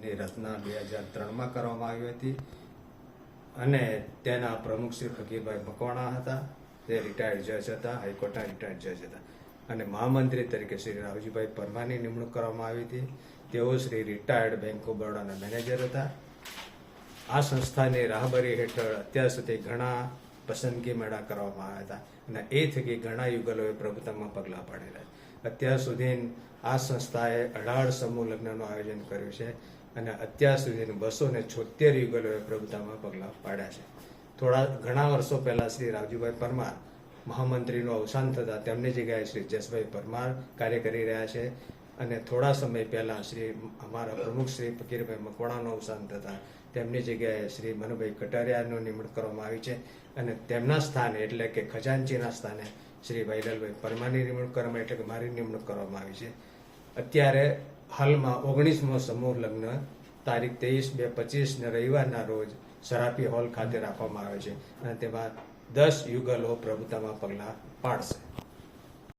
ની રચના 2003માં કરવામાં આવી હતી અને તેના પ્રમુખ શ્રી ફકીરભાઈ મકવાણા હતા. તે રિટાયર્ડ જજ હતા, હાઈકોર્ટના રિટાયર્ડ જજ હતા. અને મહામંત્રી તરીકે શ્રી રાવજીભાઈ પરમારની નિમણૂક કરવામાં આવી હતી. તેઓ શ્રી રિટાયર્ડ બેંક ઓફ બરોડાના મેનેજર હતા. આ સંસ્થાની રાહબરી હેઠળ અત્યાર સુધી ઘણા પસંદગી મેળા કરવામાં આવ્યા હતા અને એ થકી ઘણા યુગલોએ પ્રભુતામાં પગલાં પાડેલા. અત્યાર સુધી આ સંસ્થાએ 18 સમૂહ લગ્નનું આયોજન કર્યું છે અને અત્યાર સુધી 276 યુગલોએ પ્રભુતામાં પગલાં પાડ્યા છે. ઘણા વર્ષો પહેલા શ્રી રાવજીભાઈ પરમાર મહામંત્રીનું અવસાન થતાં તેમની જગ્યાએ શ્રી જસભાઈ પરમાર કાર્ય કરી રહ્યા છે અને થોડા સમય પહેલા અમારા પ્રમુખ શ્રી ફકીરભાઈ મકવાણાનું અવસાન થતાં તેમની જગ્યાએ શ્રી મનુભાઈ કટારિયાનું નિમણૂક કરવામાં આવી છે અને તેમના સ્થાને એટલે કે ખજાનચીના સ્થાને શ્રી વૈલાલભાઈ પરમારની નિમણૂક કરવામાં એટલે કે મારી નિમણૂક કરવામાં આવી છે. અત્યારે હાલમાં 19મો સમૂહ લગ્ન તારીખ 23/2/25 રવિવારના રોજ સરાપી હોલ ખાતે રાખવામાં આવે છે અને તેમાં 10 યુગલો પ્રભુતામાં પગલાં પાડશે.